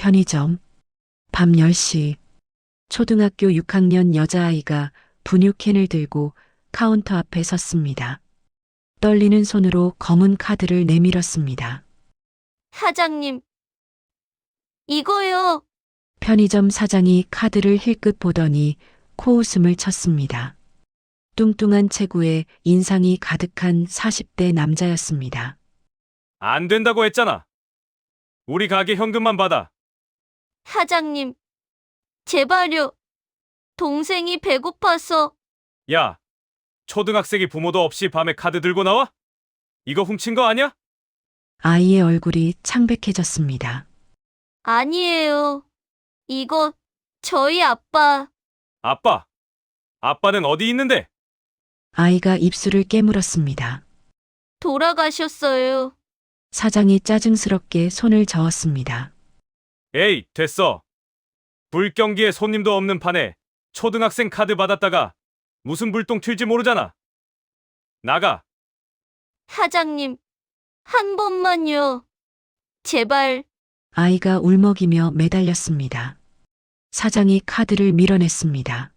편의점. 밤 10시. 초등학교 6학년 여자아이가 분유캔을 들고 카운터 앞에 섰습니다. 떨리는 손으로 검은 카드를 내밀었습니다. 사장님, 이거요. 편의점 사장이 카드를 힐끗 보더니 코웃음을 쳤습니다. 뚱뚱한 체구에 인상이 가득한 40대 남자였습니다. 안 된다고 했잖아. 우리 가게 현금만 받아. 사장님, 제발요. 동생이 배고파서. 야, 초등학생이 부모도 없이 밤에 카드 들고 나와? 이거 훔친 거 아니야? 아이의 얼굴이 창백해졌습니다. 아니에요. 이거 저희 아빠. 아빠. 아빠는 어디 있는데? 아이가 입술을 깨물었습니다. 돌아가셨어요. 사장이 짜증스럽게 손을 저었습니다. 에이, 됐어. 불경기에 손님도 없는 판에 초등학생 카드 받았다가 무슨 불똥 튈지 모르잖아. 나가. 사장님, 한 번만요. 제발. 아이가 울먹이며 매달렸습니다. 사장이 카드를 밀어냈습니다.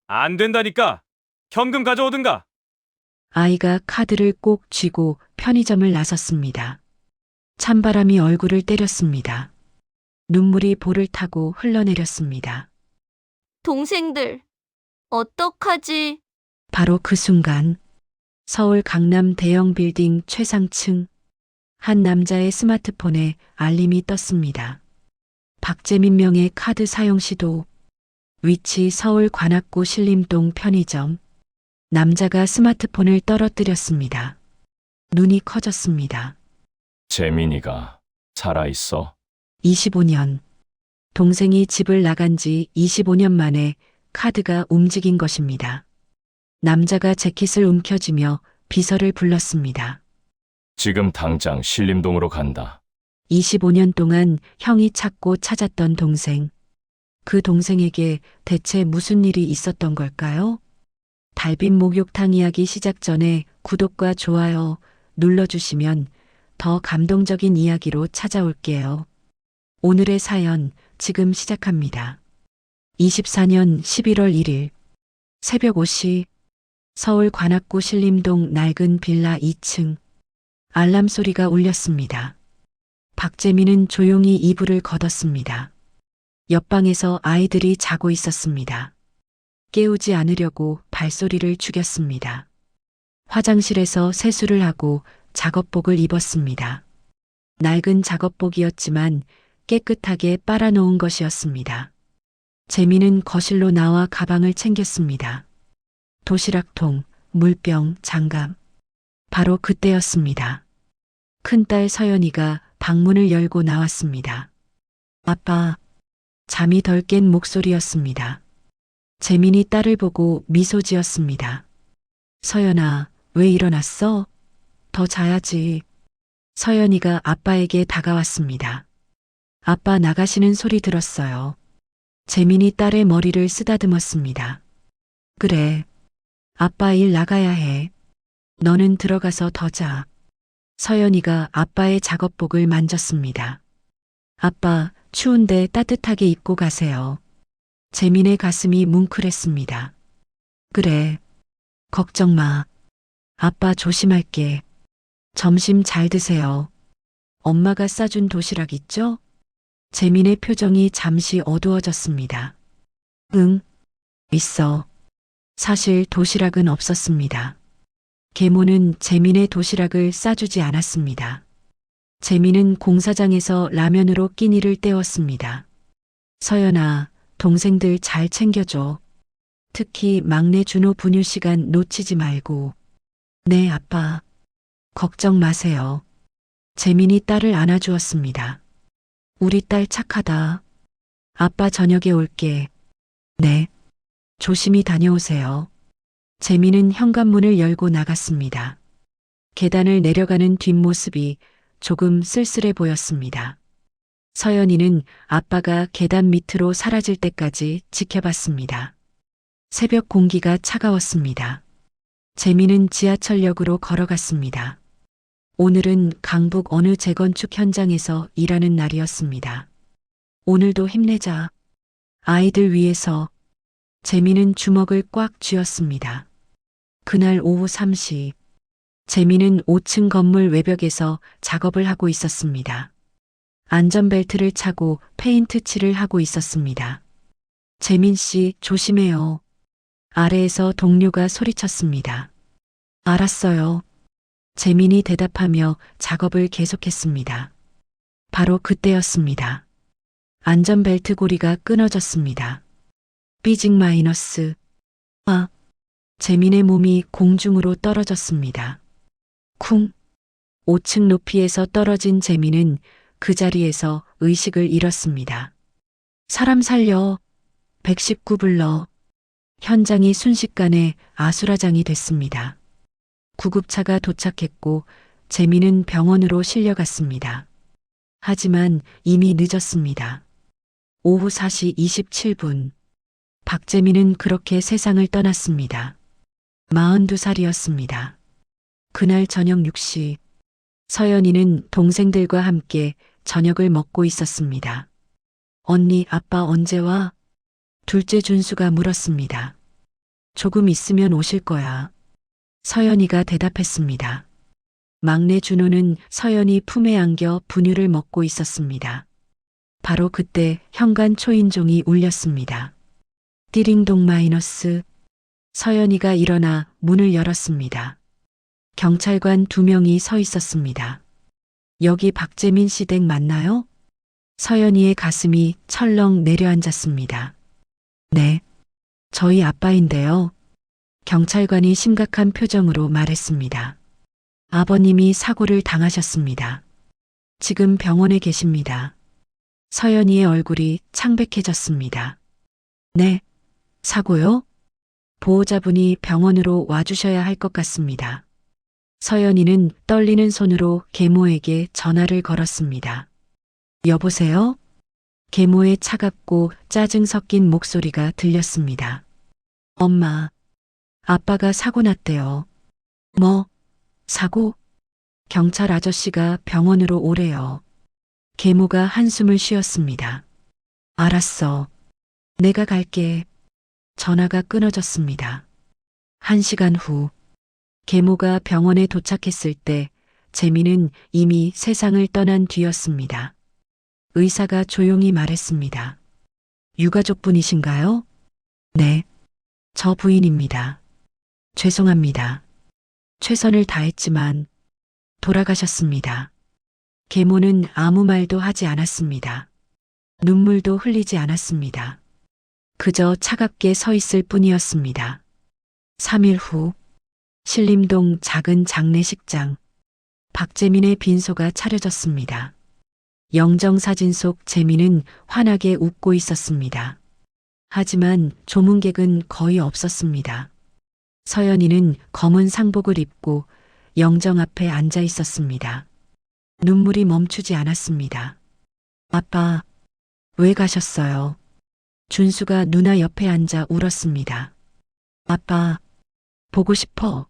안 된다니까. 현금 가져오든가. 아이가 카드를 꼭 쥐고 편의점을 나섰습니다. 찬바람이 얼굴을 때렸습니다. 눈물이 볼을 타고 흘러내렸습니다. 동생들, 어떡하지? 바로 그 순간 서울 강남 대형 빌딩 최상층 한 남자의 스마트폰에 알림이 떴습니다. 박재민 명의 카드 사용 시도. 위치 서울 관악구 신림동 편의점. 남자가 스마트폰을 떨어뜨렸습니다. 눈이 커졌습니다. 재민이가 살아있어? 25년. 동생이 집을 나간 지 25년 만에 카드가 움직인 것입니다. 남자가 재킷을 움켜쥐며 비서를 불렀습니다. 지금 당장 신림동으로 간다. 25년 동안 형이 찾고 찾았던 동생. 그 동생에게 대체 무슨 일이 있었던 걸까요? 달빛 목욕탕 이야기 시작 전에 구독과 좋아요 눌러주시면 더 감동적인 이야기로 찾아올게요. 오늘의 사연 지금 시작합니다. 24년 11월 1일 새벽 5시 서울 관악구 신림동 낡은 빌라 2층 알람 소리가 울렸습니다. 박재민은 조용히 이불을 걷었습니다. 옆방에서 아이들이 자고 있었습니다. 깨우지 않으려고 발소리를 죽였습니다. 화장실에서 세수를 하고 작업복을 입었습니다. 낡은 작업복이었지만 깨끗하게 빨아놓은 것이었습니다. 재민은 거실로 나와 가방을 챙겼습니다. 도시락통, 물병, 장갑. 바로 그때였습니다. 큰딸 서연이가 방문을 열고 나왔습니다. 아빠. 잠이 덜 깬 목소리였습니다. 재민이 딸을 보고 미소 지었습니다. 서연아, 왜 일어났어? 더 자야지. 서연이가 아빠에게 다가왔습니다. 아빠 나가시는 소리 들었어요. 재민이 딸의 머리를 쓰다듬었습니다. 그래. 아빠 일 나가야 해. 너는 들어가서 더 자. 서연이가 아빠의 작업복을 만졌습니다. 아빠, 추운데 따뜻하게 입고 가세요. 재민의 가슴이 뭉클했습니다. 그래. 걱정 마. 아빠 조심할게. 점심 잘 드세요. 엄마가 싸준 도시락 있죠? 재민의 표정이 잠시 어두워졌습니다. 응, 있어. 사실 도시락은 없었습니다. 계모는 재민의 도시락을 싸주지 않았습니다. 재민은 공사장에서 라면으로 끼니를 때웠습니다. 서연아, 동생들 잘 챙겨줘. 특히 막내 준호 분유 시간 놓치지 말고. 네, 아빠. 걱정 마세요. 재민이 딸을 안아주었습니다. 우리 딸 착하다. 아빠 저녁에 올게. 네. 조심히 다녀오세요. 재민은 현관문을 열고 나갔습니다. 계단을 내려가는 뒷모습이 조금 쓸쓸해 보였습니다. 서연이는 아빠가 계단 밑으로 사라질 때까지 지켜봤습니다. 새벽 공기가 차가웠습니다. 재민은 지하철역으로 걸어갔습니다. 오늘은 강북 어느 재건축 현장에서 일하는 날이었습니다. 오늘도 힘내자. 아이들 위해서. 재민은 주먹을 꽉 쥐었습니다. 그날 오후 3시. 재민은 5층 건물 외벽에서 작업을 하고 있었습니다. 안전벨트를 차고 페인트 칠을 하고 있었습니다. 재민 씨, 조심해요. 아래에서 동료가 소리쳤습니다. 알았어요. 재민이 대답하며 작업을 계속했습니다. 바로 그때였습니다. 안전벨트 고리가 끊어졌습니다. 삐직 마이너스. 아, 재민의 몸이 공중으로 떨어졌습니다. 쿵. 5층 높이에서 떨어진 재민은 그 자리에서 의식을 잃었습니다. 사람 살려. 119 불러. 현장이 순식간에 아수라장이 됐습니다. 구급차가 도착했고 재민은 병원으로 실려갔습니다. 하지만 이미 늦었습니다. 오후 4시 27분. 박재민은 그렇게 세상을 떠났습니다. 42살이었습니다. 그날 저녁 6시. 서연이는 동생들과 함께 저녁을 먹고 있었습니다. 언니, 아빠 언제 와? 둘째 준수가 물었습니다. 조금 있으면 오실 거야. 서연이가 대답했습니다. 막내 준호는 서연이 품에 안겨 분유를 먹고 있었습니다. 바로 그때 현관 초인종이 울렸습니다. 띠링동 마이너스. 서연이가 일어나 문을 열었습니다. 경찰관 2명이 서 있었습니다. 여기 박재민 씨 댁 맞나요? 서연이의 가슴이 철렁 내려앉았습니다. 네, 저희 아빠인데요. 경찰관이 심각한 표정으로 말했습니다. 아버님이 사고를 당하셨습니다. 지금 병원에 계십니다. 서연이의 얼굴이 창백해졌습니다. 네, 사고요? 보호자분이 병원으로 와주셔야 할 것 같습니다. 서연이는 떨리는 손으로 계모에게 전화를 걸었습니다. 여보세요? 계모의 차갑고 짜증 섞인 목소리가 들렸습니다. 엄마, 아빠가 사고 났대요. 뭐, 사고? 경찰 아저씨가 병원으로 오래요. 계모가 한숨을 쉬었습니다. 알았어. 내가 갈게. 전화가 끊어졌습니다. 1시간 후, 계모가 병원에 도착했을 때 재민은 이미 세상을 떠난 뒤였습니다. 의사가 조용히 말했습니다. 유가족분이신가요? 네, 저 부인입니다. 죄송합니다. 최선을 다했지만 돌아가셨습니다. 계모는 아무 말도 하지 않았습니다. 눈물도 흘리지 않았습니다. 그저 차갑게 서 있을 뿐이었습니다. 3일 후, 신림동 작은 장례식장. 박재민의 빈소가 차려졌습니다. 영정사진 속 재민은 환하게 웃고 있었습니다. 하지만 조문객은 거의 없었습니다. 서연이는 검은 상복을 입고 영정 앞에 앉아 있었습니다. 눈물이 멈추지 않았습니다. 아빠, 왜 가셨어요? 준수가 누나 옆에 앉아 울었습니다. 아빠, 보고 싶어.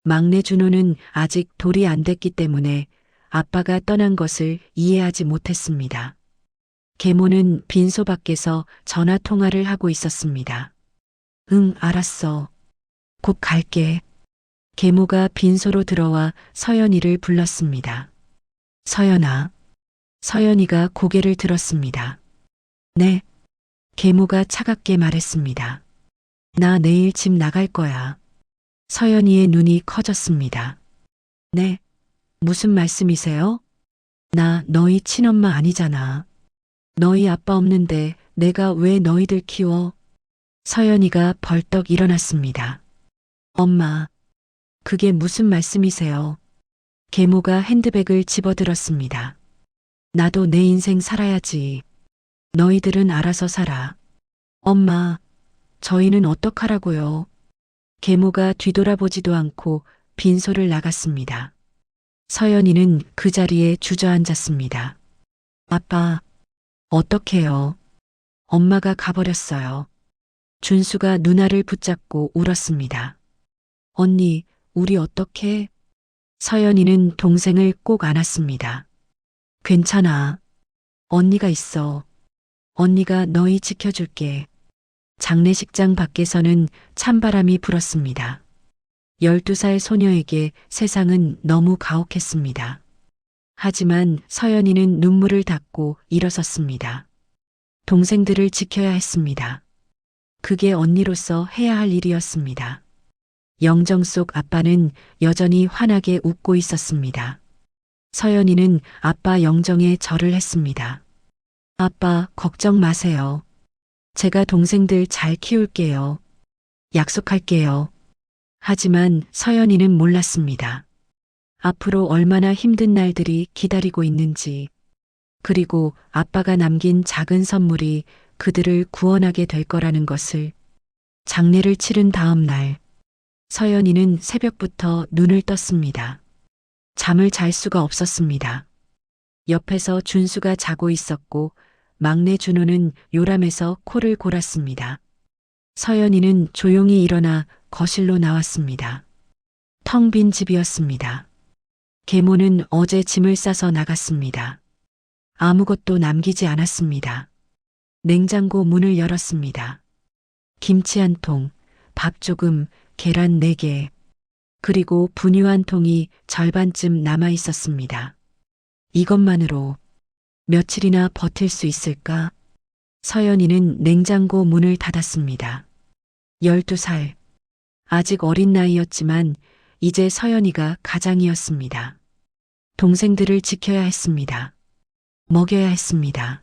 막내 준호는 아직 돌이 안 됐기 때문에 아빠가 떠난 것을 이해하지 못했습니다. 계모는 빈소 밖에서 전화 통화를 하고 있었습니다. 응, 알았어. 곧 갈게. 계모가 빈소로 들어와 서연이를 불렀습니다. 서연아. 서연이가 고개를 들었습니다. 네. 계모가 차갑게 말했습니다. 나 내일 집 나갈 거야. 서연이의 눈이 커졌습니다. 네. 무슨 말씀이세요? 나 너희 친엄마 아니잖아. 너희 아빠 없는데 내가 왜 너희들 키워? 서연이가 벌떡 일어났습니다. 엄마, 그게 무슨 말씀이세요? 계모가 핸드백을 집어들었습니다. 나도 내 인생 살아야지. 너희들은 알아서 살아. 엄마, 저희는 어떡하라고요? 계모가 뒤돌아보지도 않고 빈소를 나갔습니다. 서연이는 그 자리에 주저앉았습니다. 아빠, 어떡해요? 엄마가 가버렸어요. 준수가 누나를 붙잡고 울었습니다. 언니, 우리 어떡해? 서연이는 동생을 꼭 안았습니다. 괜찮아. 언니가 있어. 언니가 너희 지켜줄게. 장례식장 밖에서는 찬바람이 불었습니다. 12살 소녀에게 세상은 너무 가혹했습니다. 하지만 서연이는 눈물을 닦고 일어섰습니다. 동생들을 지켜야 했습니다. 그게 언니로서 해야 할 일이었습니다. 영정 속 아빠는 여전히 환하게 웃고 있었습니다. 서연이는 아빠 영정에 절을 했습니다. 아빠, 걱정 마세요. 제가 동생들 잘 키울게요. 약속할게요. 하지만 서연이는 몰랐습니다. 앞으로 얼마나 힘든 날들이 기다리고 있는지, 그리고 아빠가 남긴 작은 선물이 그들을 구원하게 될 거라는 것을. 장례를 치른 다음 날, 서연이는 새벽부터 눈을 떴습니다. 잠을 잘 수가 없었습니다. 옆에서 준수가 자고 있었고 막내 준호는 요람해서 코를 골았습니다. 서연이는 조용히 일어나 거실로 나왔습니다. 텅 빈 집이었습니다. 계모는 어제 짐을 싸서 나갔습니다. 아무것도 남기지 않았습니다. 냉장고 문을 열었습니다. 김치 한 통, 밥 조금, 계란 4개, 그리고 분유 한 통이 절반쯤 남아 있었습니다. 이것만으로 며칠이나 버틸 수 있을까? 서연이는 냉장고 문을 닫았습니다. 12살. 아직 어린 나이였지만 이제 서연이가 가장이었습니다. 동생들을 지켜야 했습니다. 먹여야 했습니다.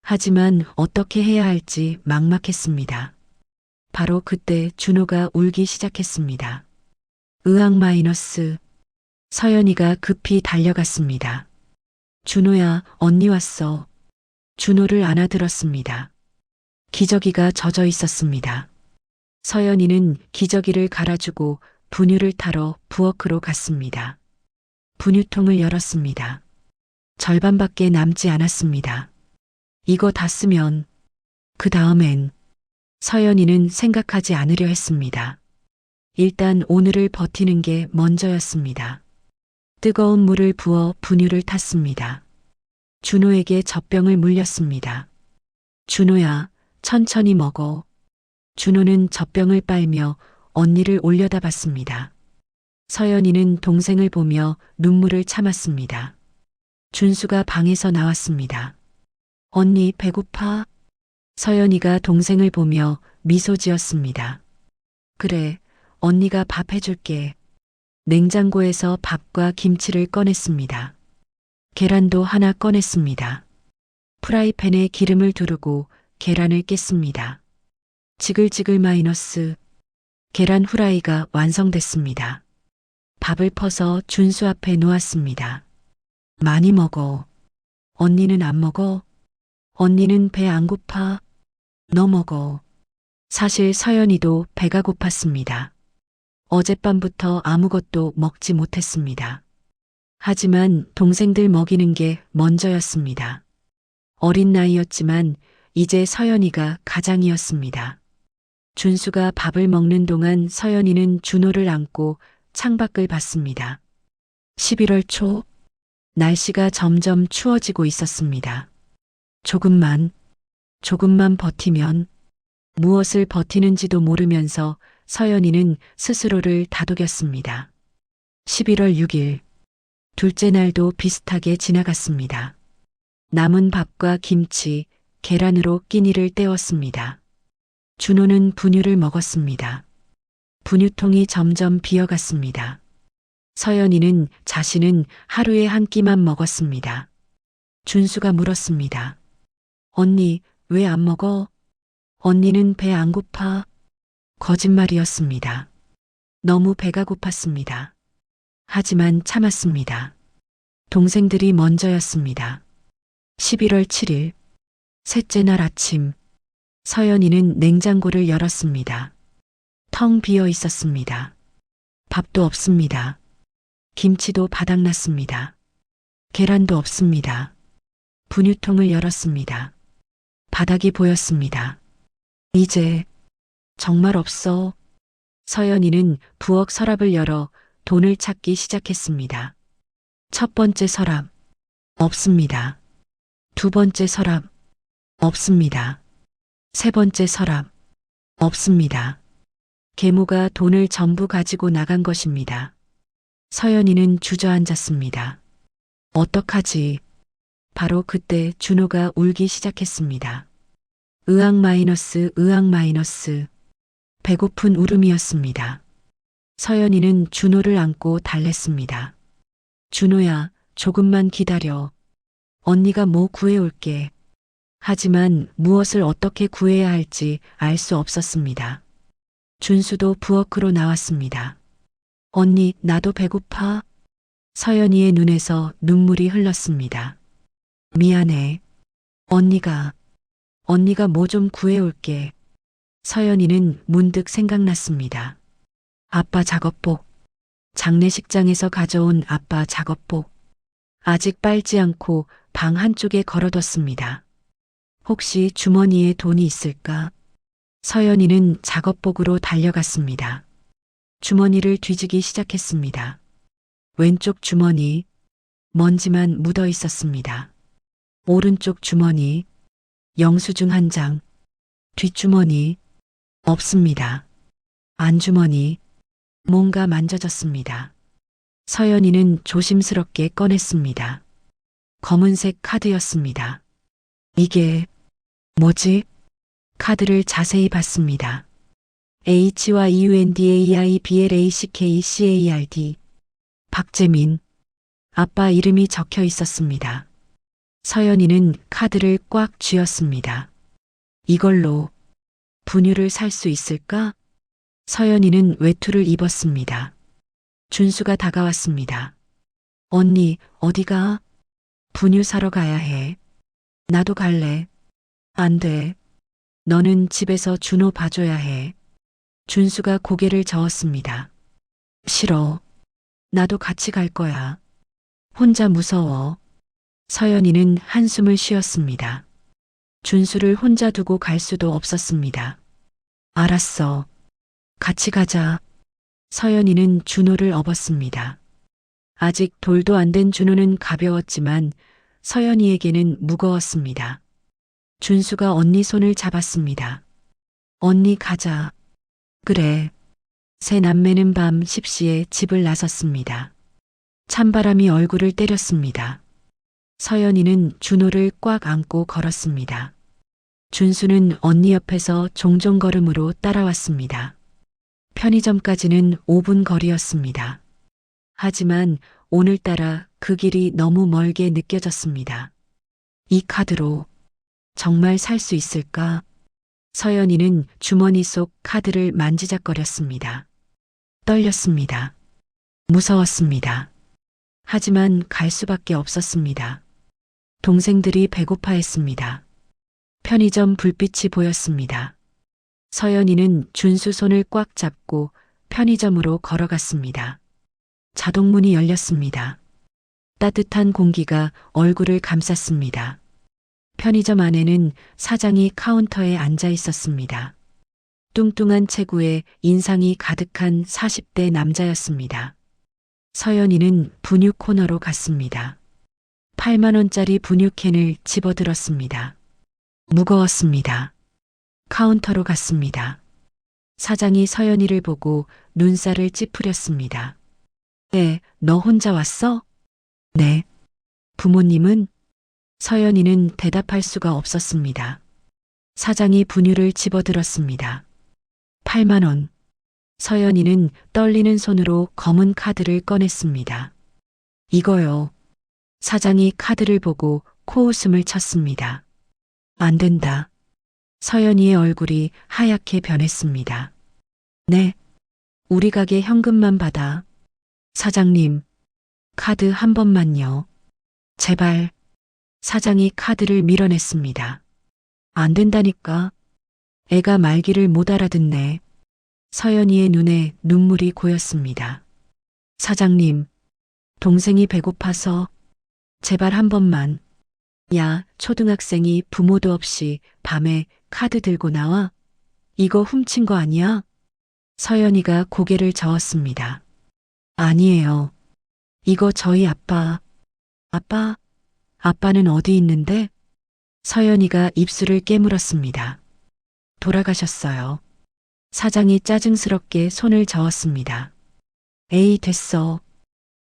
하지만 어떻게 해야 할지 막막했습니다. 바로 그때 준호가 울기 시작했습니다. 의학 마이너스. 서연이가 급히 달려갔습니다. 준호야, 언니 왔어. 준호를 안아들었습니다. 기저귀가 젖어 있었습니다. 서연이는 기저귀를 갈아주고 분유를 타러 부엌으로 갔습니다. 분유통을 열었습니다. 절반밖에 남지 않았습니다. 이거 다 쓰면 그 다음엔. 서연이는 생각하지 않으려 했습니다. 일단 오늘을 버티는 게 먼저였습니다. 뜨거운 물을 부어 분유를 탔습니다. 준호에게 젖병을 물렸습니다. 준호야, 천천히 먹어. 준호는 젖병을 빨며 언니를 올려다봤습니다. 서연이는 동생을 보며 눈물을 참았습니다. 준수가 방에서 나왔습니다. 언니 배고파? 서연이가 동생을 보며 미소 지었습니다. 그래, 언니가 밥 해줄게. 냉장고에서 밥과 김치를 꺼냈습니다. 계란도 하나 꺼냈습니다. 프라이팬에 기름을 두르고 계란을 깼습니다. 지글지글 마이너스. 계란 후라이가 완성됐습니다. 밥을 퍼서 준수 앞에 놓았습니다. 많이 먹어. 언니는 안 먹어? 언니는 배 안 고파? 너 먹어. 사실 서연이도 배가 고팠습니다. 어젯밤부터 아무것도 먹지 못했습니다. 하지만 동생들 먹이는 게 먼저였습니다. 어린 나이였지만 이제 서연이가 가장이었습니다. 준수가 밥을 먹는 동안 서연이는 준호를 안고 창밖을 봤습니다. 11월 초, 날씨가 점점 추워지고 있었습니다. 조금만 버티면. 무엇을 버티는지도 모르면서 서연이는 스스로를 다독였습니다. 11월 6일, 둘째 날도 비슷하게 지나갔습니다. 남은 밥과 김치, 계란으로 끼니를 때웠습니다. 준호는 분유를 먹었습니다. 분유통이 점점 비어갔습니다. 서연이는 자신은 하루에 한 끼만 먹었습니다. 준수가 물었습니다. 언니, 왜 안 먹어? 언니는 배 안 고파? 거짓말이었습니다. 너무 배가 고팠습니다. 하지만 참았습니다. 동생들이 먼저였습니다. 11월 7일, 셋째 날 아침, 서연이는 냉장고를 열었습니다. 텅 비어 있었습니다. 밥도 없습니다. 김치도 바닥났습니다. 계란도 없습니다. 분유통을 열었습니다. 바닥이 보였습니다. 이제 정말 없어. 서연이는 부엌 서랍을 열어 돈을 찾기 시작했습니다. 첫 번째 서랍, 없습니다. 두 번째 서랍, 없습니다. 세 번째 서랍. 없습니다. 계모가 돈을 전부 가지고 나간 것입니다. 서연이는 주저앉았습니다. 어떡하지? 바로 그때 준호가 울기 시작했습니다. 으악 마이너스, 으악 마이너스. 배고픈 울음이었습니다. 서연이는 준호를 안고 달랬습니다. 준호야, 조금만 기다려. 언니가 뭐 구해올게. 하지만 무엇을 어떻게 구해야 할지 알 수 없었습니다. 준수도 부엌으로 나왔습니다. 언니, 나도 배고파. 서연이의 눈에서 눈물이 흘렀습니다. 미안해. 언니가 뭐 좀 구해올게. 서연이는 문득 생각났습니다. 아빠 작업복. 장례식장에서 가져온 아빠 작업복. 아직 빨지 않고 방 한쪽에 걸어뒀습니다. 혹시 주머니에 돈이 있을까? 서연이는 작업복으로 달려갔습니다. 주머니를 뒤지기 시작했습니다. 왼쪽 주머니, 먼지만 묻어 있었습니다. 오른쪽 주머니, 영수증 한 장, 뒷주머니, 없습니다. 안주머니, 뭔가 만져졌습니다. 서연이는 조심스럽게 꺼냈습니다. 검은색 카드였습니다. 이게 뭐지? 카드를 자세히 봤습니다. H와 EUNDAIBLACKCARD. 박재민. 아빠 이름이 적혀 있었습니다. 서연이는 카드를 꽉 쥐었습니다. 이걸로 분유를 살 수 있을까? 서연이는 외투를 입었습니다. 준수가 다가왔습니다. 언니, 어디가? 분유 사러 가야 해. 나도 갈래. 안 돼. 너는 집에서 준호 봐줘야 해. 준수가 고개를 저었습니다. 싫어. 나도 같이 갈 거야. 혼자 무서워. 서연이는 한숨을 쉬었습니다. 준수를 혼자 두고 갈 수도 없었습니다. 알았어. 같이 가자. 서연이는 준호를 업었습니다. 아직 돌도 안 된 준호는 가벼웠지만 서연이에게는 무거웠습니다. 준수가 언니 손을 잡았습니다. 언니 가자. 그래. 세 남매는 밤 10시에 집을 나섰습니다. 찬바람이 얼굴을 때렸습니다. 서연이는 준호를 꽉 안고 걸었습니다. 준수는 언니 옆에서 종종 걸음으로 따라왔습니다. 편의점까지는 5분 거리였습니다. 하지만 오늘따라 그 길이 너무 멀게 느껴졌습니다. 이 카드로 정말 살 수 있을까? 서연이는 주머니 속 카드를 만지작거렸습니다. 떨렸습니다. 무서웠습니다. 하지만 갈 수밖에 없었습니다. 동생들이 배고파했습니다. 편의점 불빛이 보였습니다. 서연이는 준수 손을 꽉 잡고 편의점으로 걸어갔습니다. 자동문이 열렸습니다. 따뜻한 공기가 얼굴을 감쌌습니다. 편의점 안에는 사장이 카운터에 앉아 있었습니다. 뚱뚱한 체구에 인상이 가득한 40대 남자였습니다. 서연이는 분유 코너로 갔습니다. 8만 원짜리 분유캔을 집어들었습니다. 무거웠습니다. 카운터로 갔습니다. 사장이 서연이를 보고 눈살을 찌푸렸습니다. 너 혼자 왔어? 네. 부모님은? 서연이는 대답할 수가 없었습니다. 사장이 분유를 집어들었습니다. 8만 원. 서연이는 떨리는 손으로 검은 카드를 꺼냈습니다. 이거요. 사장이 카드를 보고 코웃음을 쳤습니다. 안 된다. 서연이의 얼굴이 하얗게 변했습니다. 네. 우리 가게 현금만 받아. 사장님, 카드 한 번만요. 제발. 사장이 카드를 밀어냈습니다. 안 된다니까. 애가 말귀를 못 알아듣네. 서연이의 눈에 눈물이 고였습니다. 사장님, 동생이 배고파서 제발 한 번만. 야, 초등학생이 부모도 없이 밤에 카드 들고 나와? 이거 훔친 거 아니야? 서연이가 고개를 저었습니다. 아니에요. 이거 저희 아빠. 아빠는 어디 있는데? 서연이가 입술을 깨물었습니다. 돌아가셨어요. 사장이 짜증스럽게 손을 저었습니다. 에이, 됐어.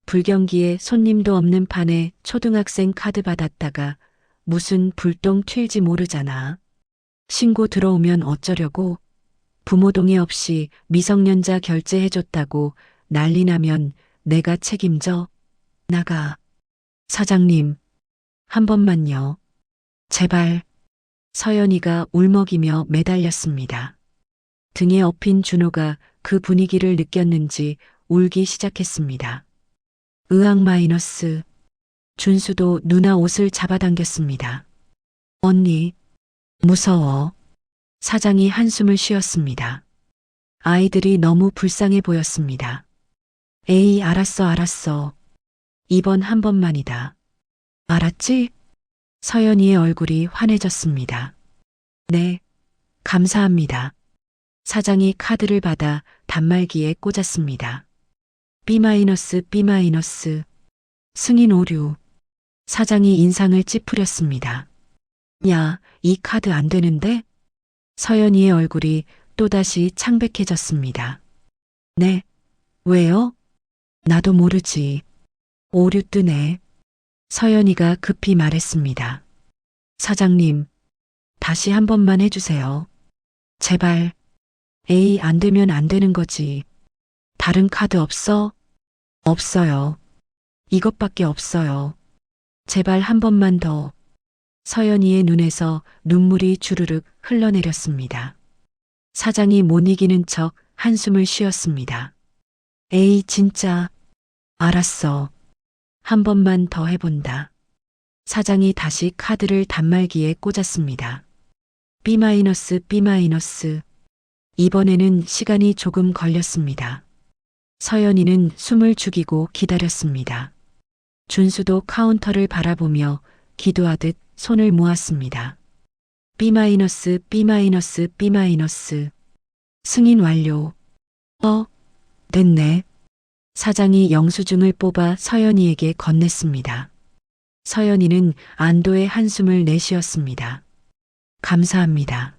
불경기에 손님도 없는 판에 초등학생 카드 받았다가 무슨 불똥 튈지 모르잖아. 신고 들어오면 어쩌려고? 부모 동의 없이 미성년자 결제해줬다고 난리 나면 내가 책임져? 나가. 사장님, 한 번만요. 제발. 서연이가 울먹이며 매달렸습니다. 등에 업힌 준호가 그 분위기를 느꼈는지 울기 시작했습니다. 의학 마이너스. 준수도 누나 옷을 잡아당겼습니다. 언니, 무서워. 사장이 한숨을 쉬었습니다. 아이들이 너무 불쌍해 보였습니다. 에이, 알았어. 이번 한 번만이다. 알았지? 서연이의 얼굴이 환해졌습니다. 네, 감사합니다. 사장이 카드를 받아 단말기에 꽂았습니다. B-, 승인 오류. 사장이 인상을 찌푸렸습니다. 야, 이 카드 안 되는데? 서연이의 얼굴이 또다시 창백해졌습니다. 네, 왜요? 나도 모르지. 오류 뜨네. 서연이가 급히 말했습니다. 사장님, 다시 한 번만 해주세요. 제발. 에이, 안 되면 안 되는 거지. 다른 카드 없어? 없어요. 이것밖에 없어요. 제발 한 번만 더. 서연이의 눈에서 눈물이 주르륵 흘러내렸습니다. 사장이 못 이기는 척 한숨을 쉬었습니다. 에이, 진짜. 알았어. 한 번만 더 해본다. 사장이 다시 카드를 단말기에 꽂았습니다. B-. 이번에는 시간이 조금 걸렸습니다. 서연이는 숨을 죽이고 기다렸습니다. 준수도 카운터를 바라보며 기도하듯 손을 모았습니다. B-, 승인 완료. 됐네. 사장이 영수증을 뽑아 서연이에게 건넸습니다. 서연이는 안도의 한숨을 내쉬었습니다. 감사합니다.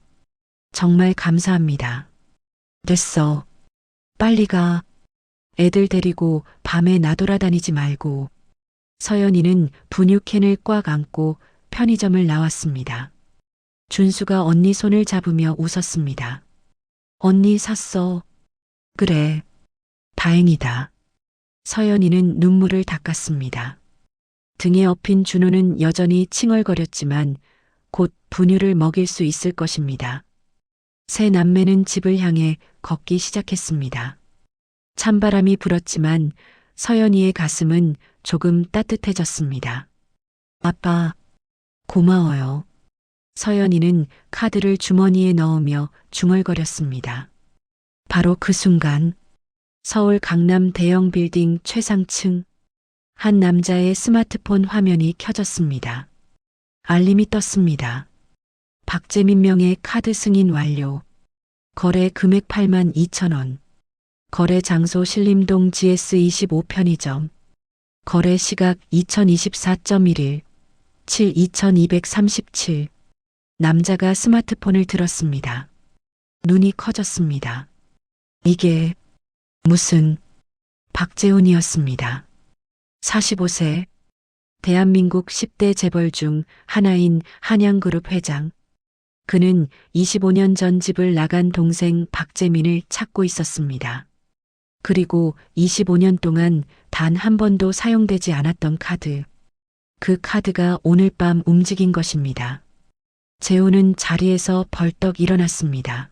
정말 감사합니다. 됐어. 빨리 가. 애들 데리고 밤에 나돌아다니지 말고. 서연이는 분유캔을 꽉 안고 편의점을 나왔습니다. 준수가 언니 손을 잡으며 웃었습니다. 언니 샀어. 그래. 다행이다. 서연이는 눈물을 닦았습니다. 등에 업힌 준호는 여전히 칭얼거렸지만 곧 분유를 먹일 수 있을 것입니다. 세 남매는 집을 향해 걷기 시작했습니다. 찬바람이 불었지만 서연이의 가슴은 조금 따뜻해졌습니다. 아빠, 고마워요. 서연이는 카드를 주머니에 넣으며 중얼거렸습니다. 바로 그 순간 서울 강남 대형 빌딩 최상층 한 남자의 스마트폰 화면이 켜졌습니다. 알림이 떴습니다. 박재민 명의 카드 승인 완료. 거래 금액 82,000원. 거래 장소 신림동 GS25 편의점. 거래 시각 2024.1일 2237. 남자가 스마트폰을 들었습니다. 눈이 커졌습니다. 이게 무슨 박재훈이었습니다. 45세, 대한민국 10대 재벌 중 하나인 한양그룹 회장. 그는 25년 전 집을 나간 동생 박재민을 찾고 있었습니다. 그리고 25년 동안 단 한 번도 사용되지 않았던 카드. 그 카드가 오늘 밤 움직인 것입니다. 재훈은 자리에서 벌떡 일어났습니다.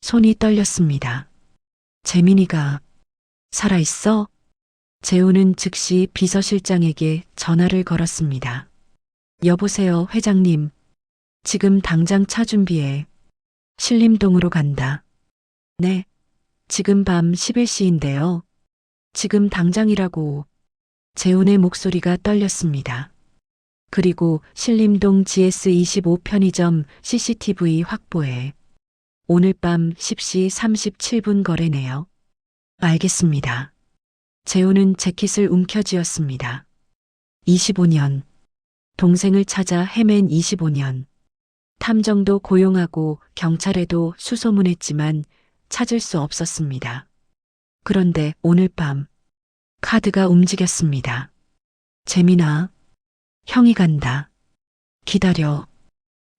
손이 떨렸습니다. 재민이가 살아있어? 재훈은 즉시 비서실장에게 전화를 걸었습니다. 여보세요, 회장님. 지금 당장 차 준비해. 신림동으로 간다. 네. 지금 밤 11시인데요. 지금 당장이라고. 재훈의 목소리가 떨렸습니다. 그리고 신림동 GS25 편의점 CCTV 확보해. 오늘 밤 10시 37분 거래네요. 알겠습니다. 재훈은 재킷을 움켜쥐었습니다. 25년. 동생을 찾아 헤맨 25년. 탐정도 고용하고 경찰에도 수소문했지만 찾을 수 없었습니다. 그런데 오늘 밤 카드가 움직였습니다. 재민아, 형이 간다. 기다려.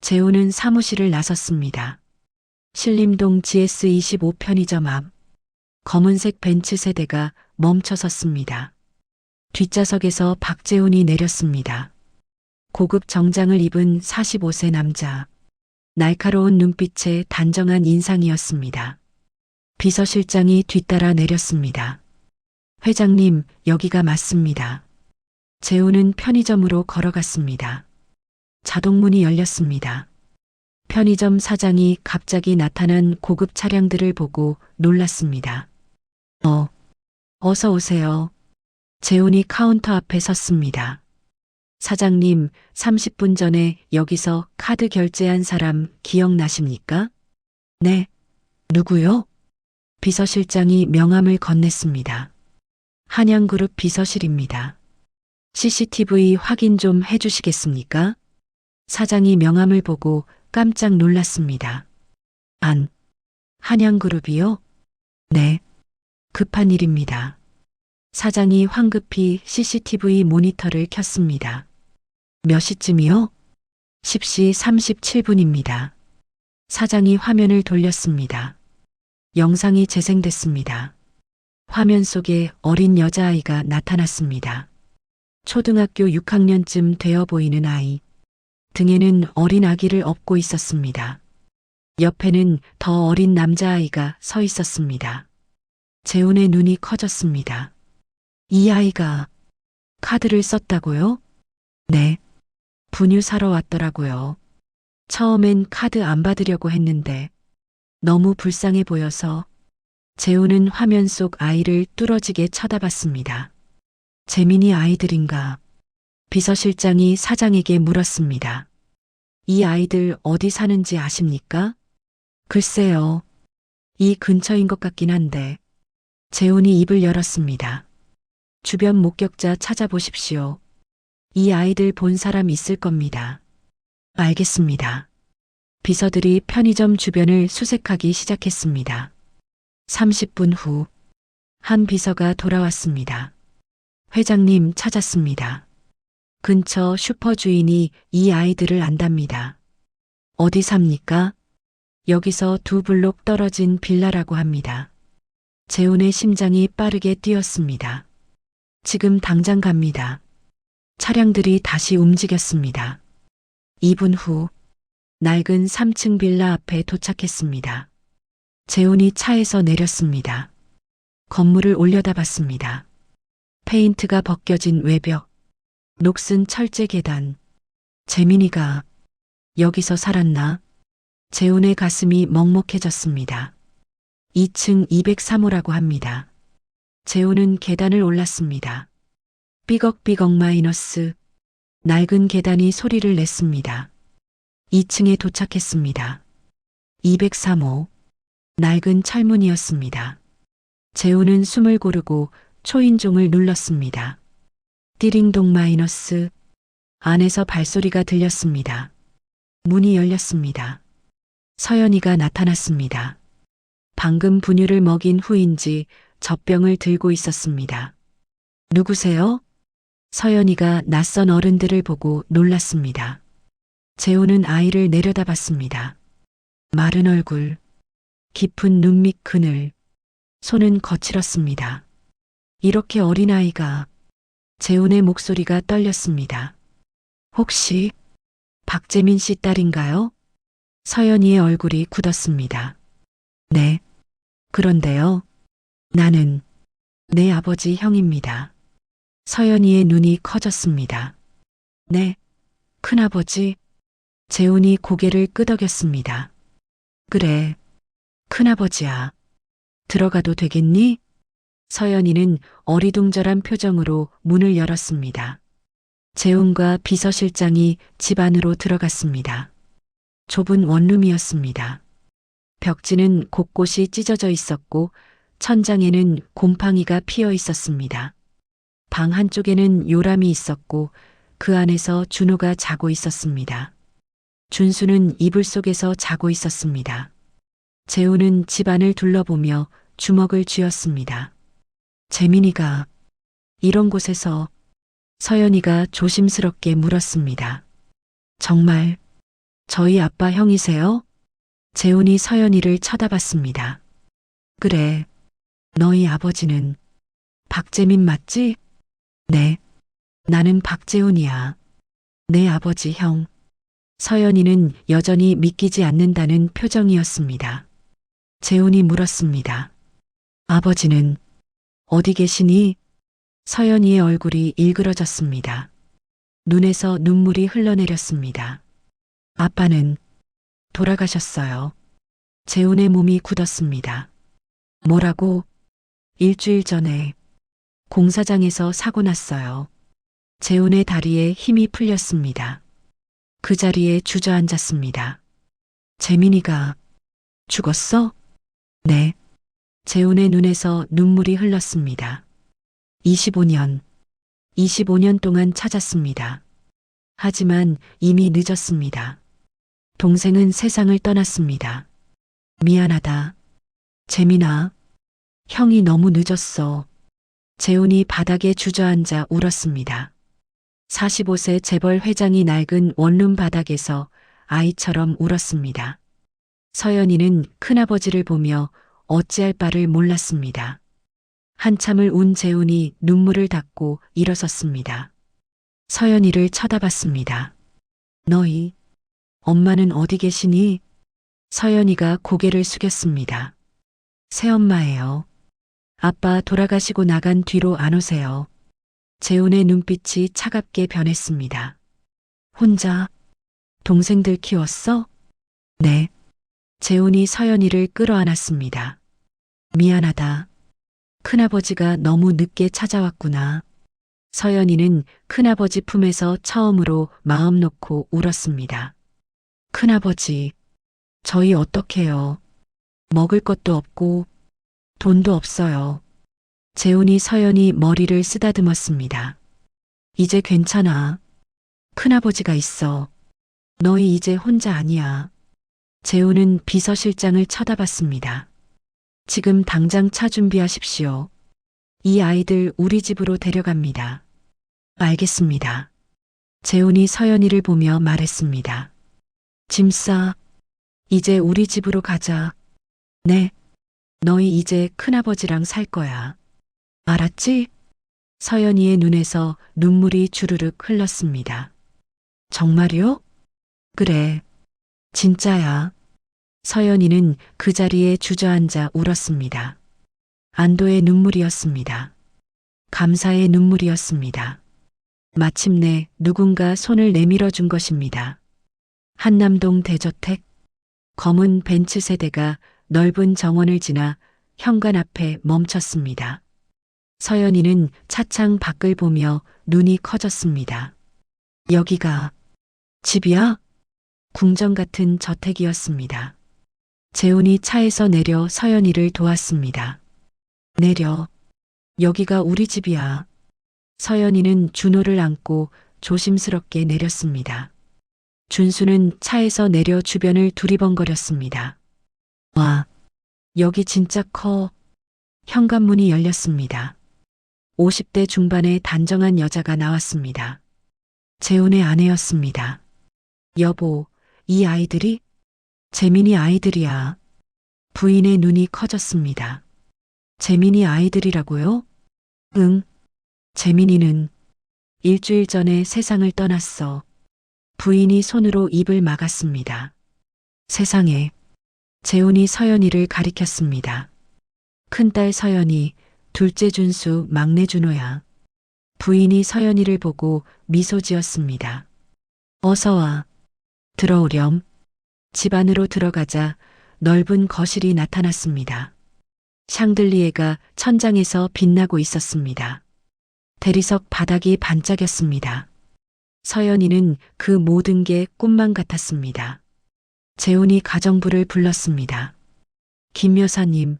재우는 사무실을 나섰습니다. 신림동 GS25 편의점 앞 검은색 벤츠 세대가 멈춰 섰습니다. 뒷좌석에서 박재훈이 내렸습니다. 고급 정장을 입은 45세 남자. 날카로운 눈빛에 단정한 인상이었습니다. 비서실장이 뒤따라 내렸습니다. 회장님, 여기가 맞습니다. 재우는 편의점으로 걸어갔습니다. 자동문이 열렸습니다. 편의점 사장이 갑자기 나타난 고급 차량들을 보고 놀랐습니다. 어서 오세요. 재훈이 카운터 앞에 섰습니다. 사장님, 30분 전에 여기서 카드 결제한 사람 기억나십니까? 네. 누구요? 비서실장이 명함을 건넸습니다. 한양그룹 비서실입니다. CCTV 확인 좀 해주시겠습니까? 사장이 명함을 보고 깜짝 놀랐습니다. 한양그룹이요? 네. 급한 일입니다. 사장이 황급히 CCTV 모니터를 켰습니다. 몇 시쯤이요? 10시 37분입니다. 사장이 화면을 돌렸습니다. 영상이 재생됐습니다. 화면 속에 어린 여자아이가 나타났습니다. 초등학교 6학년쯤 되어 보이는 아이. 등에는 어린 아기를 업고 있었습니다. 옆에는 더 어린 남자아이가 서 있었습니다. 재훈의 눈이 커졌습니다. 이 아이가 카드를 썼다고요? 네. 분유 사러 왔더라고요. 처음엔 카드 안 받으려고 했는데 너무 불쌍해 보여서. 재훈은 화면 속 아이를 뚫어지게 쳐다봤습니다. 재민이 아이들인가? 비서실장이 사장에게 물었습니다. 이 아이들 어디 사는지 아십니까? 글쎄요. 이 근처인 것 같긴 한데. 재훈이 입을 열었습니다. 주변 목격자 찾아보십시오. 이 아이들 본 사람 있을 겁니다. 알겠습니다. 비서들이 편의점 주변을 수색하기 시작했습니다. 30분 후, 한 비서가 돌아왔습니다. 회장님 찾았습니다. 근처 슈퍼 주인이 이 아이들을 안답니다. 어디 삽니까? 여기서 2블록 떨어진 빌라라고 합니다. 재훈의 심장이 빠르게 뛰었습니다. 지금 당장 갑니다. 차량들이 다시 움직였습니다. 2분 후, 낡은 3층 빌라 앞에 도착했습니다. 재훈이 차에서 내렸습니다. 건물을 올려다봤습니다. 페인트가 벗겨진 외벽, 녹슨 철제 계단. 재민이가 여기서 살았나? 재훈의 가슴이 먹먹해졌습니다. 2층 203호라고 합니다. 재훈은 계단을 올랐습니다. 삐걱삐걱 마이너스. 낡은 계단이 소리를 냈습니다. 2층에 도착했습니다. 203호. 낡은 철문이었습니다. 재훈은 숨을 고르고 초인종을 눌렀습니다. 띠링동 마이너스. 안에서 발소리가 들렸습니다. 문이 열렸습니다. 서연이가 나타났습니다. 방금 분유를 먹인 후인지 젖병을 들고 있었습니다. 누구세요? 서연이가 낯선 어른들을 보고 놀랐습니다. 재훈은 아이를 내려다봤습니다. 마른 얼굴, 깊은 눈 밑 그늘, 손은 거칠었습니다. 이렇게 어린아이가. 재훈의 목소리가 떨렸습니다. 혹시 박재민 씨 딸인가요? 서연이의 얼굴이 굳었습니다. 네. 그런데요. 나는 내 아버지 형입니다. 서연이의 눈이 커졌습니다. 네. 큰아버지. 재훈이 고개를 끄덕였습니다. 그래. 큰아버지야. 들어가도 되겠니? 서연이는 어리둥절한 표정으로 문을 열었습니다. 재훈과 비서실장이 집 안으로 들어갔습니다. 좁은 원룸이었습니다. 벽지는 곳곳이 찢어져 있었고 천장에는 곰팡이가 피어 있었습니다. 방 한쪽에는 요람이 있었고 그 안에서 준호가 자고 있었습니다. 준수는 이불 속에서 자고 있었습니다. 재우는 집안을 둘러보며 주먹을 쥐었습니다. 재민이가 이런 곳에서 서연이가 조심스럽게 물었습니다. 정말 저희 아빠 형이세요? 재훈이 서연이를 쳐다봤습니다. 그래, 너희 아버지는 박재민 맞지? 네, 나는 박재훈이야. 내 아버지 형. 서연이는 여전히 믿기지 않는다는 표정이었습니다. 재훈이 물었습니다. 아버지는 어디 계시니? 서연이의 얼굴이 일그러졌습니다. 눈에서 눈물이 흘러내렸습니다. 아빠는 돌아가셨어요. 재훈의 몸이 굳었습니다. 뭐라고? 일주일 전에 공사장에서 사고 났어요. 재훈의 다리에 힘이 풀렸습니다. 그 자리에 주저앉았습니다. 재민이가 죽었어? 네. 재훈의 눈에서 눈물이 흘렀습니다. 25년 동안 찾았습니다. 하지만 이미 늦었습니다. 동생은 세상을 떠났습니다. 미안하다. 재민아, 형이 너무 늦었어. 재훈이 바닥에 주저앉아 울었습니다. 45세 재벌 회장이 낡은 원룸 바닥에서 아이처럼 울었습니다. 서연이는 큰아버지를 보며 어찌할 바를 몰랐습니다. 한참을 운 재훈이 눈물을 닦고 일어섰습니다. 서연이를 쳐다봤습니다. 너희, 엄마는 어디 계시니? 서연이가 고개를 숙였습니다. 새엄마예요. 아빠 돌아가시고 나간 뒤로 안 오세요. 재훈의 눈빛이 차갑게 변했습니다. 혼자 동생들 키웠어? 네. 재훈이 서연이를 끌어안았습니다. 미안하다. 큰아버지가 너무 늦게 찾아왔구나. 서연이는 큰아버지 품에서 처음으로 마음 놓고 울었습니다. 큰아버지, 저희 어떡해요? 먹을 것도 없고 돈도 없어요. 재훈이 서연이 머리를 쓰다듬었습니다. 이제 괜찮아. 큰아버지가 있어. 너희 이제 혼자 아니야. 재훈은 비서실장을 쳐다봤습니다. 지금 당장 차 준비하십시오. 이 아이들 우리 집으로 데려갑니다. 알겠습니다. 재훈이 서연이를 보며 말했습니다. 짐 싸. 이제 우리 집으로 가자. 네. 너희 이제 큰아버지랑 살 거야. 알았지? 서연이의 눈에서 눈물이 주르륵 흘렀습니다. 정말요? 그래. 진짜야. 서연이는 그 자리에 주저앉아 울었습니다. 안도의 눈물이었습니다. 감사의 눈물이었습니다. 마침내 누군가 손을 내밀어 준 것입니다. 한남동 대저택, 검은 벤츠 세대가 넓은 정원을 지나 현관 앞에 멈췄습니다. 서연이는 차창 밖을 보며 눈이 커졌습니다. 여기가 집이야? 궁전 같은 저택이었습니다. 재훈이 차에서 내려 서연이를 도왔습니다. 내려. 여기가 우리 집이야. 서연이는 준호를 안고 조심스럽게 내렸습니다. 준수는 차에서 내려 주변을 두리번거렸습니다. 와, 여기 진짜 커. 현관문이 열렸습니다. 50대 중반의 단정한 여자가 나왔습니다. 재훈의 아내였습니다. 여보, 이 아이들이? 재민이 아이들이야. 부인의 눈이 커졌습니다. 재민이 아이들이라고요? 응. 재민이는 일주일 전에 세상을 떠났어. 부인이 손으로 입을 막았습니다. 세상에. 재훈이 서연이를 가리켰습니다. 큰딸 서연이, 둘째 준수, 막내 준호야. 부인이 서연이를 보고 미소 지었습니다. 어서 와. 들어오렴. 집 안으로 들어가자 넓은 거실이 나타났습니다. 샹들리에가 천장에서 빛나고 있었습니다. 대리석 바닥이 반짝였습니다. 서연이는 그 모든 게 꿈만 같았습니다. 재훈이 가정부를 불렀습니다. 김 여사님,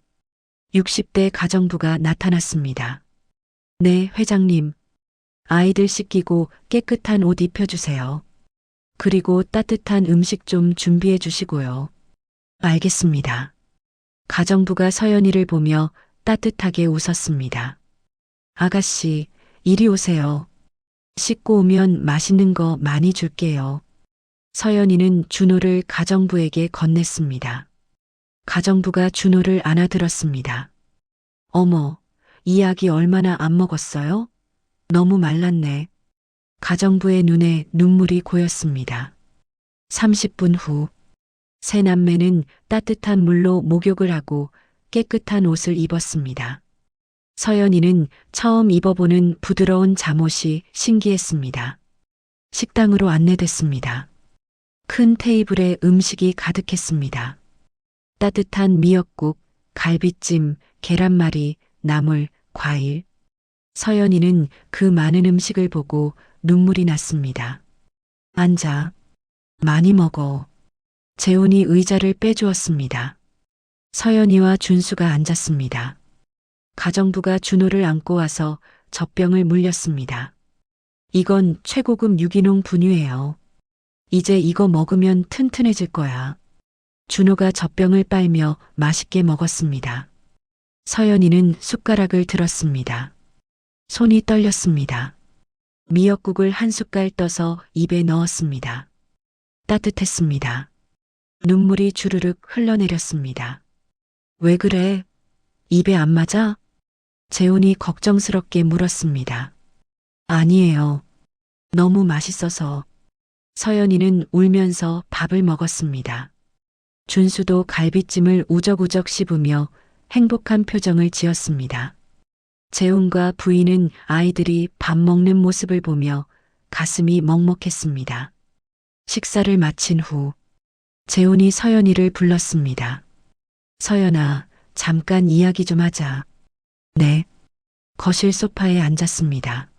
60대 가정부가 나타났습니다. 네, 회장님. 아이들 씻기고 깨끗한 옷 입혀주세요. 그리고 따뜻한 음식 좀 준비해 주시고요. 알겠습니다. 가정부가 서연이를 보며 따뜻하게 웃었습니다. 아가씨, 이리 오세요. 씻고 오면 맛있는 거 많이 줄게요. 서연이는 준호를 가정부에게 건넸습니다. 가정부가 준호를 안아들었습니다. 어머, 이 아기 얼마나 안 먹었어요? 너무 말랐네. 가정부의 눈에 눈물이 고였습니다. 30분 후, 세 남매는 따뜻한 물로 목욕을 하고 깨끗한 옷을 입었습니다. 서연이는 처음 입어보는 부드러운 잠옷이 신기했습니다. 식당으로 안내됐습니다. 큰 테이블에 음식이 가득했습니다. 따뜻한 미역국, 갈비찜, 계란말이, 나물, 과일. 서연이는 그 많은 음식을 보고 눈물이 났습니다. 앉아. 많이 먹어. 재훈이 의자를 빼주었습니다. 서연이와 준수가 앉았습니다. 가정부가 준호를 안고 와서 젖병을 물렸습니다. 이건 최고급 유기농 분유예요. 이제 이거 먹으면 튼튼해질 거야. 준호가 젖병을 빨며 맛있게 먹었습니다. 서연이는 숟가락을 들었습니다. 손이 떨렸습니다. 미역국을 한 숟갈 떠서 입에 넣었습니다. 따뜻했습니다. 눈물이 주르륵 흘러내렸습니다. 왜 그래? 입에 안 맞아? 재훈이 걱정스럽게 물었습니다. 아니에요. 너무 맛있어서. 서연이는 울면서 밥을 먹었습니다. 준수도 갈비찜을 우적우적 씹으며 행복한 표정을 지었습니다. 재훈과 부인은 아이들이 밥 먹는 모습을 보며 가슴이 먹먹했습니다. 식사를 마친 후 재훈이 서연이를 불렀습니다. 서연아, 잠깐 이야기 좀 하자. 네. 거실 소파에 앉았습니다.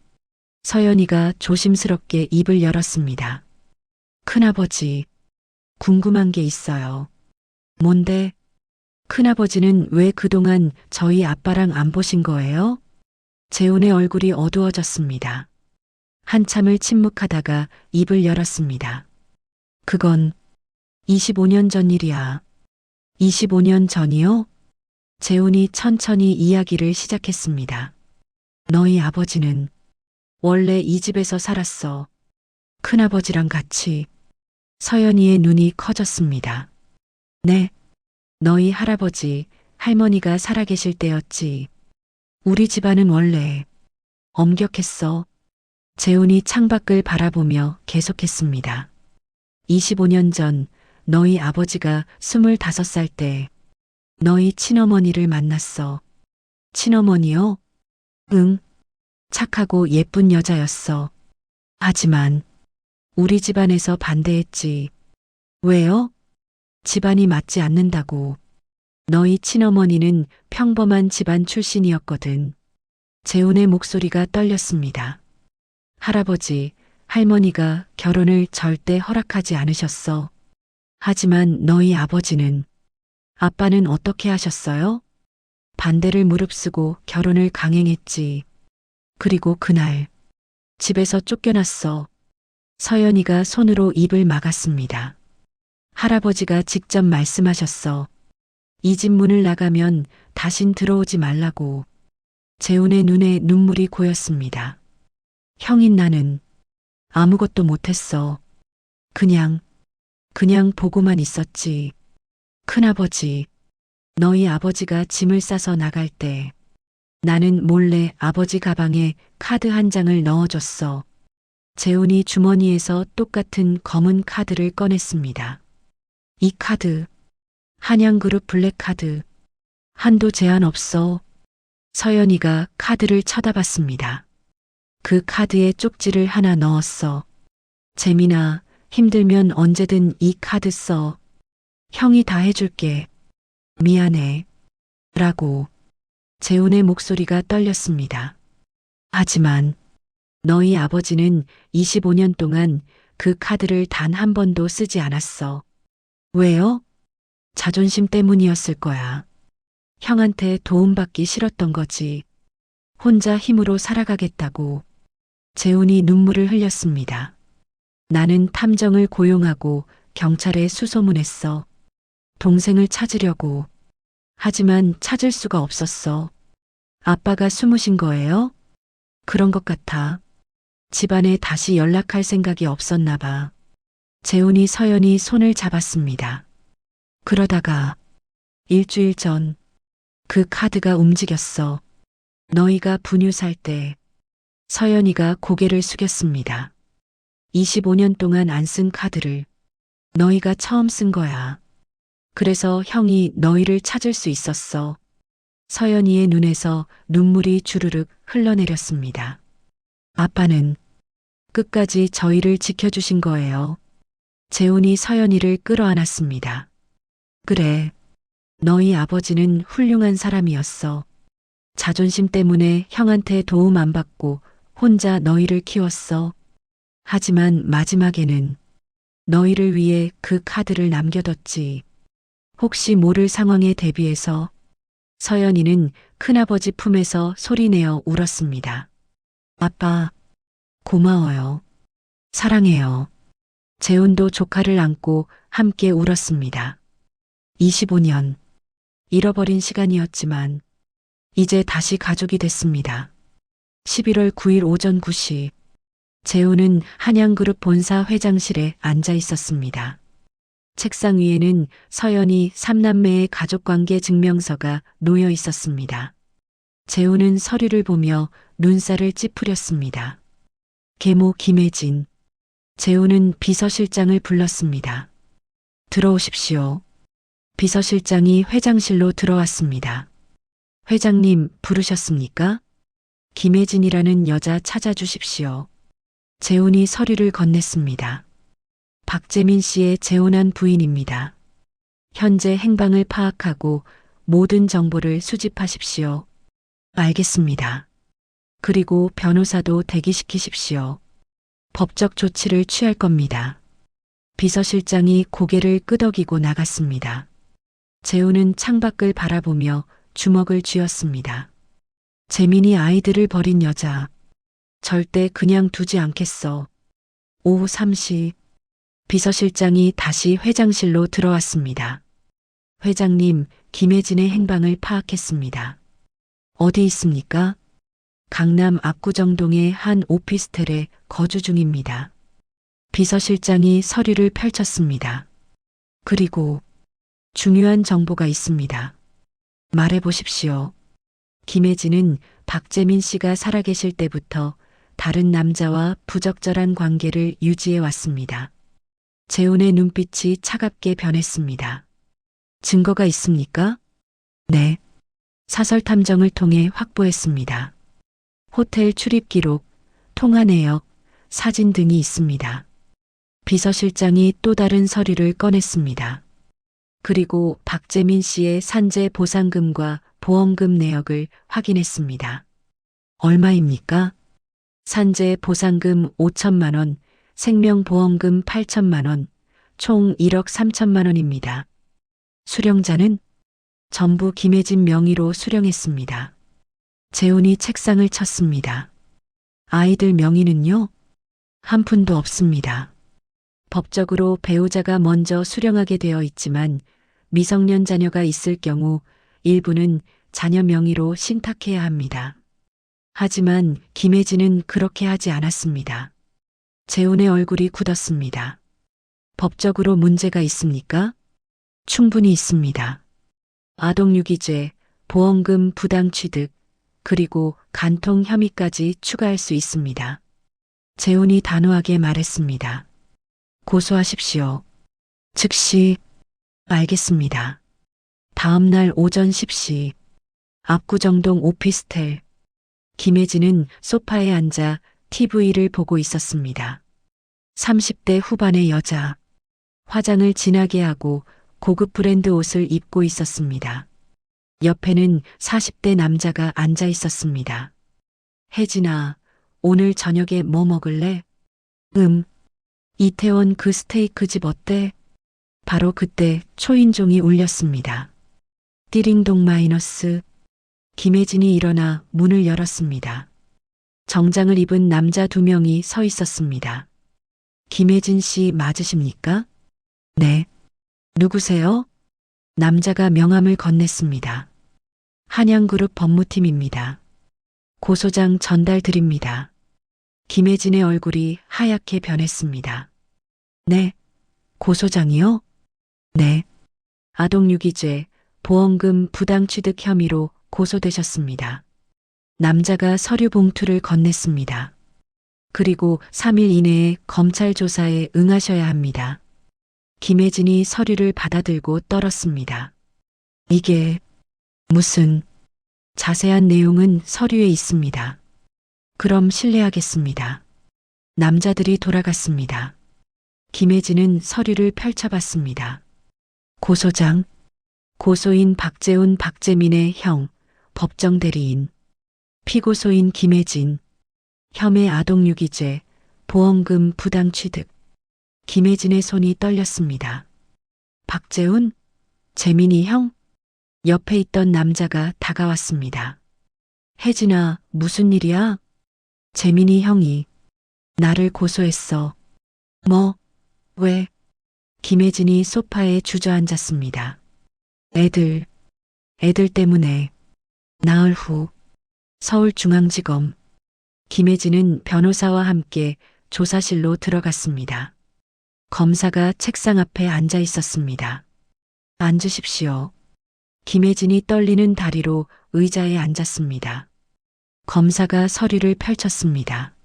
서연이가 조심스럽게 입을 열었습니다. 큰아버지, 궁금한 게 있어요. 뭔데? 큰아버지는 왜 그동안 저희 아빠랑 안 보신 거예요? 재훈의 얼굴이 어두워졌습니다. 한참을 침묵하다가 입을 열었습니다. 그건 25년 전 일이야. 25년 전이요? 재훈이 천천히 이야기를 시작했습니다. 너희 아버지는 원래 이 집에서 살았어. 큰아버지랑 같이. 서연이의 눈이 커졌습니다. 네. 너희 할아버지, 할머니가 살아계실 때였지. 우리 집안은 원래 엄격했어. 재훈이 창밖을 바라보며 계속했습니다. 25년 전 너희 아버지가 25살 때 너희 친어머니를 만났어. 친어머니요? 응. 착하고 예쁜 여자였어. 하지만 우리 집안에서 반대했지. 왜요? 집안이 맞지 않는다고. 너희 친어머니는 평범한 집안 출신이었거든. 재훈의 목소리가 떨렸습니다. 할아버지, 할머니가 결혼을 절대 허락하지 않으셨어. 하지만 너희 아버지는, 아빠는 어떻게 하셨어요? 반대를 무릅쓰고 결혼을 강행했지. 그리고 그날 집에서 쫓겨났어. 서연이가 손으로 입을 막았습니다. 할아버지가 직접 말씀하셨어. 이 집 문을 나가면 다신 들어오지 말라고. 재훈의 눈에 눈물이 고였습니다. 형인 나는 아무것도 못했어. 그냥 보고만 있었지. 큰아버지, 너희 아버지가 짐을 싸서 나갈 때 나는 몰래 아버지 가방에 카드 한 장을 넣어줬어. 재훈이 주머니에서 똑같은 검은 카드를 꺼냈습니다. 이 카드, 한양그룹 블랙카드. 한도 제한 없어. 서연이가 카드를 쳐다봤습니다. 그 카드에 쪽지를 하나 넣었어. 재민아, 힘들면 언제든 이 카드 써. 형이 다 해줄게. 미안해. 라고. 재훈의 목소리가 떨렸습니다. 하지만 너희 아버지는 25년 동안 그 카드를 단 한 번도 쓰지 않았어. 왜요? 자존심 때문이었을 거야. 형한테 도움받기 싫었던 거지. 혼자 힘으로 살아가겠다고. 재훈이 눈물을 흘렸습니다. 나는 탐정을 고용하고 경찰에 수소문했어. 동생을 찾으려고. 하지만 찾을 수가 없었어. 아빠가 숨으신 거예요? 그런 것 같아. 집안에 다시 연락할 생각이 없었나 봐. 재훈이 서연이 손을 잡았습니다. 그러다가 일주일 전 그 카드가 움직였어. 너희가 분유 살 때 서연이가 고개를 숙였습니다. 25년 동안 안 쓴 카드를 너희가 처음 쓴 거야. 그래서 형이 너희를 찾을 수 있었어. 서연이의 눈에서 눈물이 주르륵 흘러내렸습니다. 아빠는 끝까지 저희를 지켜주신 거예요. 재훈이 서연이를 끌어안았습니다. 그래, 너희 아버지는 훌륭한 사람이었어. 자존심 때문에 형한테 도움 안 받고 혼자 너희를 키웠어. 하지만 마지막에는 너희를 위해 그 카드를 남겨뒀지. 혹시 모를 상황에 대비해서 서연이는 큰아버지 품에서 소리내어 울었습니다. 아빠, 고마워요. 사랑해요. 재훈도 조카를 안고 함께 울었습니다. 25년. 잃어버린 시간이었지만 이제 다시 가족이 됐습니다. 11월 9일 오전 9시 재훈은 한양그룹 본사 회장실에 앉아 있었습니다. 책상 위에는 서연이 3남매의 가족관계 증명서가 놓여 있었습니다. 재훈은 서류를 보며 눈살을 찌푸렸습니다. 계모 김혜진. 재훈은 비서실장을 불렀습니다. 들어오십시오. 비서실장이 회장실로 들어왔습니다. 회장님 부르셨습니까? 김혜진이라는 여자 찾아주십시오. 재훈이 서류를 건넸습니다. 박재민 씨의 재혼한 부인입니다. 현재 행방을 파악하고 모든 정보를 수집하십시오. 알겠습니다. 그리고 변호사도 대기시키십시오. 법적 조치를 취할 겁니다. 비서실장이 고개를 끄덕이고 나갔습니다. 재훈은 창밖을 바라보며 주먹을 쥐었습니다. 재민이 아이들을 버린 여자. 절대 그냥 두지 않겠어. 오후 3시 비서실장이 다시 회장실로 들어왔습니다. 회장님, 김혜진의 행방을 파악했습니다. 어디 있습니까? 강남 압구정동의 한 오피스텔에 거주 중입니다. 비서실장이 서류를 펼쳤습니다. 그리고 중요한 정보가 있습니다. 말해보십시오. 김혜진은 박재민 씨가 살아계실 때부터 다른 남자와 부적절한 관계를 유지해 왔습니다. 재훈의 눈빛이 차갑게 변했습니다. 증거가 있습니까? 네. 사설 탐정을 통해 확보했습니다. 호텔 출입 기록, 통화 내역, 사진 등이 있습니다. 비서실장이 또 다른 서류를 꺼냈습니다. 그리고 박재민 씨의 산재 보상금과 보험금 내역을 확인했습니다. 얼마입니까? 산재 보상금 5천만 원, 생명보험금 8천만 원, 총 1억 3천만 원입니다. 수령자는 전부 김혜진 명의로 수령했습니다. 재훈이 책상을 쳤습니다. 아이들 명의는요? 한 푼도 없습니다. 법적으로 배우자가 먼저 수령하게 되어 있지만 미성년 자녀가 있을 경우 일부는 자녀 명의로 신탁해야 합니다. 하지만 김혜진은 그렇게 하지 않았습니다. 재훈의 얼굴이 굳었습니다. 법적으로 문제가 있습니까? 충분히 있습니다. 아동유기죄, 보험금 부당 취득, 그리고 간통 혐의까지 추가할 수 있습니다. 재훈이 단호하게 말했습니다. 고소하십시오. 즉시. 알겠습니다. 다음 날 오전 10시 압구정동 오피스텔. 김혜진은 소파에 앉아 TV를 보고 있었습니다. 30대 후반의 여자. 화장을 진하게 하고 고급 브랜드 옷을 입고 있었습니다. 옆에는 40대 남자가 앉아 있었습니다. 혜진아, 오늘 저녁에 뭐 먹을래? 이태원 그 스테이크 집 어때? 바로 그때 초인종이 울렸습니다. 띠링동 마이너스. 김혜진이 일어나 문을 열었습니다. 정장을 입은 남자 2명이 서 있었습니다. 김혜진 씨 맞으십니까? 네. 누구세요? 남자가 명함을 건넸습니다. 한양그룹 법무팀입니다. 고소장 전달 드립니다. 김혜진의 얼굴이 하얗게 변했습니다. 네. 고소장이요? 네. 아동유기죄, 보험금 부당취득 혐의로 고소되셨습니다. 남자가 서류 봉투를 건넸습니다. 그리고 3일 이내에 검찰 조사에 응하셔야 합니다. 김혜진이 서류를 받아들고 떨었습니다. 이게 무슨 자세한 내용은 서류에 있습니다. 그럼 실례하겠습니다. 남자들이 돌아갔습니다. 김혜진은 서류를 펼쳐봤습니다. 고소장, 고소인 박재훈 박재민의 형, 법정 대리인, 피고소인 김혜진, 혐의 아동유기죄, 보험금 부당취득. 김혜진의 손이 떨렸습니다. 박재훈? 재민이 형? 옆에 있던 남자가 다가왔습니다. 혜진아, 무슨 일이야? 재민이 형이 나를 고소했어. 뭐? 왜? 김혜진이 소파에 주저앉았습니다. 애들 때문에. 나흘 후 서울중앙지검. 김혜진은 변호사와 함께 조사실로 들어갔습니다. 검사가 책상 앞에 앉아 있었습니다. 앉으십시오. 김혜진이 떨리는 다리로 의자에 앉았습니다. 검사가 서류를 펼쳤습니다.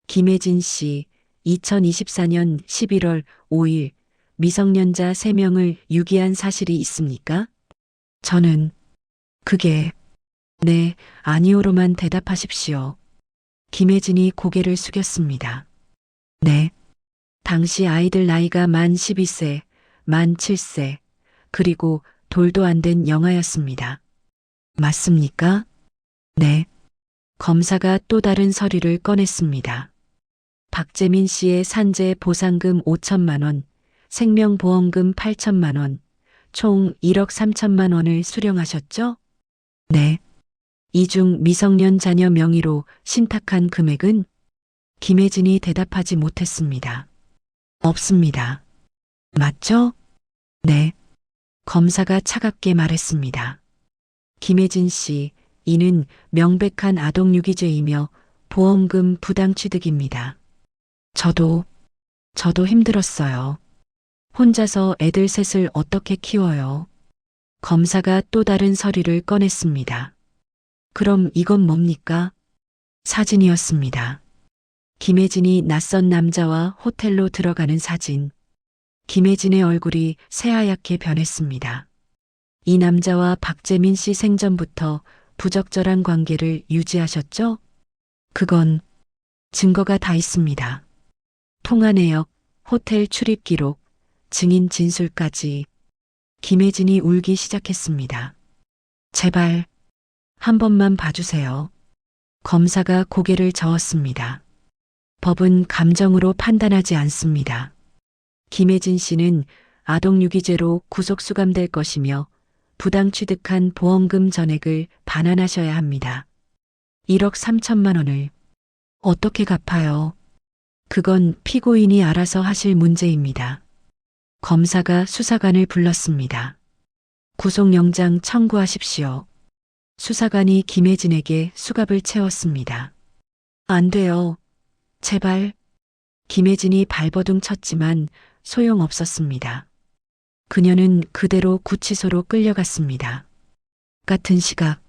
김혜진 씨, 2024년 11월 5일 미성년자 3명을 유기한 사실이 있습니까? 저는 네, 아니오로만 대답하십시오. 김혜진이 고개를 숙였습니다. 네. 당시 아이들 나이가 만 12세, 만 7세, 그리고 돌도 안 된 영아였습니다. 맞습니까? 네. 검사가 또 다른 서류를 꺼냈습니다. 박재민 씨의 산재 보상금 5천만 원, 생명보험금 8천만 원, 총 1억 3천만 원을 수령하셨죠? 네. 이 중 미성년 자녀 명의로 신탁한 금액은? 김혜진이 대답하지 못했습니다. 없습니다. 맞죠? 네. 검사가 차갑게 말했습니다. 김혜진 씨, 이는 명백한 아동유기죄이며 보험금 부당취득입니다. 저도 힘들었어요. 혼자서 애들 셋을 어떻게 키워요? 검사가 또 다른 서류를 꺼냈습니다. 그럼 이건 뭡니까? 사진이었습니다. 김혜진이 낯선 남자와 호텔로 들어가는 사진. 김혜진의 얼굴이 새하얗게 변했습니다. 이 남자와 박재민 씨 생전부터 부적절한 관계를 유지하셨죠? 그건 증거가 다 있습니다. 통화 내역, 호텔 출입 기록, 증인 진술까지. 김혜진이 울기 시작했습니다. 제발 한 번만 봐주세요. 검사가 고개를 저었습니다. 법은 감정으로 판단하지 않습니다. 김혜진 씨는 아동유기죄로 구속수감될 것이며 부당취득한 보험금 전액을 반환하셔야 합니다. 1억 3천만 원을 어떻게 갚아요? 그건 피고인이 알아서 하실 문제입니다. 검사가 수사관을 불렀습니다. 구속영장 청구하십시오. 수사관이 김혜진에게 수갑을 채웠습니다. 안 돼요. 제발. 김혜진이 발버둥 쳤지만 소용없었습니다. 그녀는 그대로 구치소로 끌려갔습니다. 같은 시각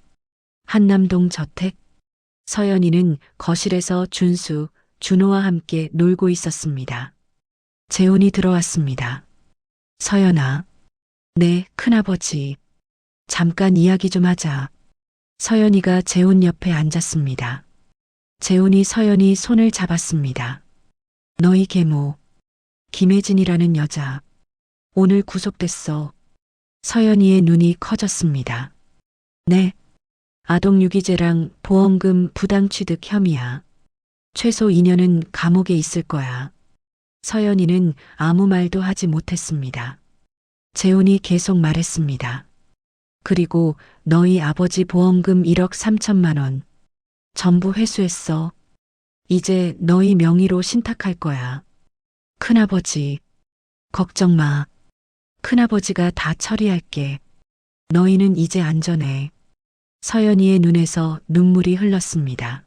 한남동 저택. 서연이는 거실에서 준수, 준호와 함께 놀고 있었습니다. 재훈이 들어왔습니다. 서연아. 네, 큰아버지. 잠깐 이야기 좀 하자. 서연이가 재훈 옆에 앉았습니다. 재훈이 서연이 손을 잡았습니다. 너희 계모, 김혜진이라는 여자, 오늘 구속됐어. 서연이의 눈이 커졌습니다. 네. 아동유기죄랑 보험금 부당취득 혐의야. 최소 2년은 감옥에 있을 거야. 서연이는 아무 말도 하지 못했습니다. 재훈이 계속 말했습니다. 그리고 너희 아버지 보험금 1억 3천만 원 전부 회수했어. 이제 너희 명의로 신탁할 거야. 큰아버지, 걱정 마. 큰아버지가 다 처리할게. 너희는 이제 안전해. 서연이의 눈에서 눈물이 흘렀습니다.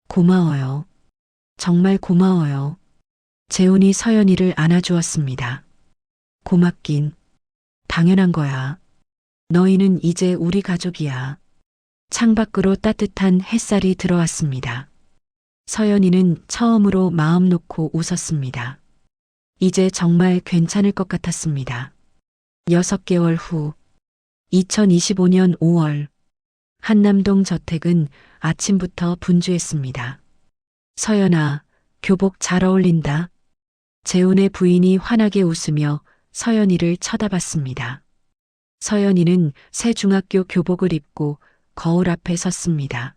고마워요. 정말 고마워요. 재훈이 서연이를 안아주었습니다. 고맙긴. 당연한 거야. 너희는 이제 우리 가족이야. 창밖으로 따뜻한 햇살이 들어왔습니다. 서연이는 처음으로 마음 놓고 웃었습니다. 이제 정말 괜찮을 것 같았습니다. 6개월 후, 2025년 5월, 한남동 저택은 아침부터 분주했습니다. 서연아, 교복 잘 어울린다. 재훈의 부인이 환하게 웃으며 서연이를 쳐다봤습니다. 서연이는 새 중학교 교복을 입고 거울 앞에 섰습니다.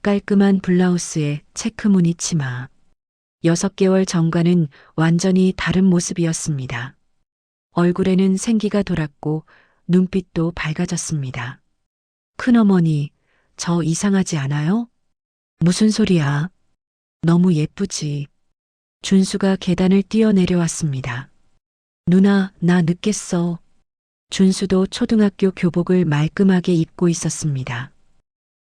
깔끔한 블라우스에 체크무늬 치마. 6개월 전과는 완전히 다른 모습이었습니다. 얼굴에는 생기가 돌았고 눈빛도 밝아졌습니다. 큰어머니, 저 이상하지 않아요? 무슨 소리야? 너무 예쁘지. 준수가 계단을 뛰어내려왔습니다. 누나, 나 늦겠어. 준수도 초등학교 교복을 말끔하게 입고 있었습니다.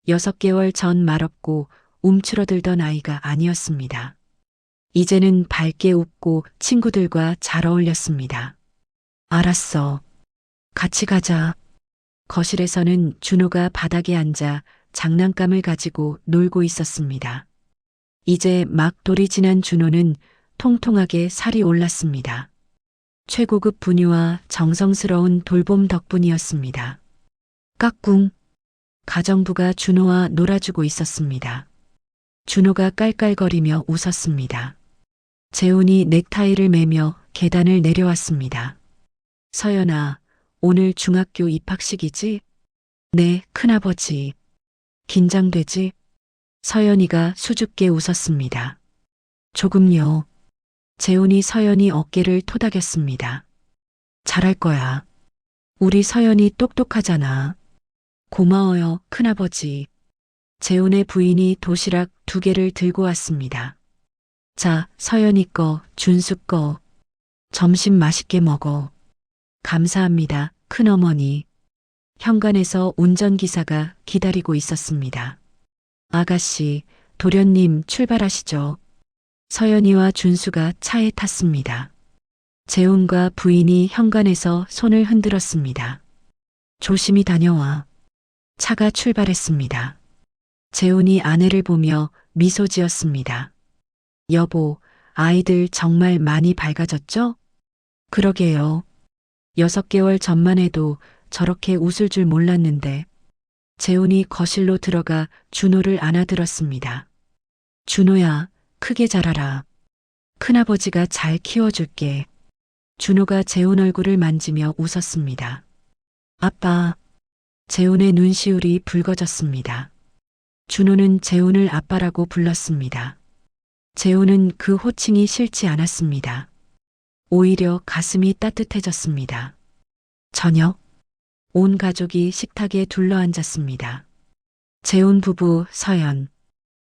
6개월 전 말없고 움츠러들던 아이가 아니었습니다. 이제는 밝게 웃고 친구들과 잘 어울렸습니다. 알았어. 같이 가자. 거실에서는 준호가 바닥에 앉아 장난감을 가지고 놀고 있었습니다. 이제 막 돌이 지난 준호는 통통하게 살이 올랐습니다. 최고급 분유와 정성스러운 돌봄 덕분이었습니다. 까꿍. 가정부가 준호와 놀아주고 있었습니다. 준호가 깔깔거리며 웃었습니다. 재훈이 넥타이를 매며 계단을 내려왔습니다. 서연아, 오늘 중학교 입학식이지? 네, 큰아버지. 긴장되지? 서연이가 수줍게 웃었습니다. 조금요. 재훈이 서연이 어깨를 토닥였습니다. 잘할 거야. 우리 서연이 똑똑하잖아. 고마워요, 큰아버지. 재훈의 부인이 도시락 2개를 들고 왔습니다. 자, 서연이 거, 준수 거. 점심 맛있게 먹어. 감사합니다, 큰어머니. 현관에서 운전기사가 기다리고 있었습니다. 아가씨, 도련님 출발하시죠. 서연이와 준수가 차에 탔습니다. 재훈과 부인이 현관에서 손을 흔들었습니다. 조심히 다녀와. 차가 출발했습니다. 재훈이 아내를 보며 미소 지었습니다. 여보, 아이들 정말 많이 밝아졌죠? 그러게요. 6개월 전만 해도 저렇게 웃을 줄 몰랐는데. 재훈이 거실로 들어가 준호를 안아들었습니다. 준호야, 크게 자라라. 큰아버지가 잘 키워줄게. 준호가 재훈 얼굴을 만지며 웃었습니다. 아빠. 재훈의 눈시울이 붉어졌습니다. 준호는 재훈을 아빠라고 불렀습니다. 재훈은 그 호칭이 싫지 않았습니다. 오히려 가슴이 따뜻해졌습니다. 저녁, 온 가족이 식탁에 둘러앉았습니다. 재훈 부부, 서연,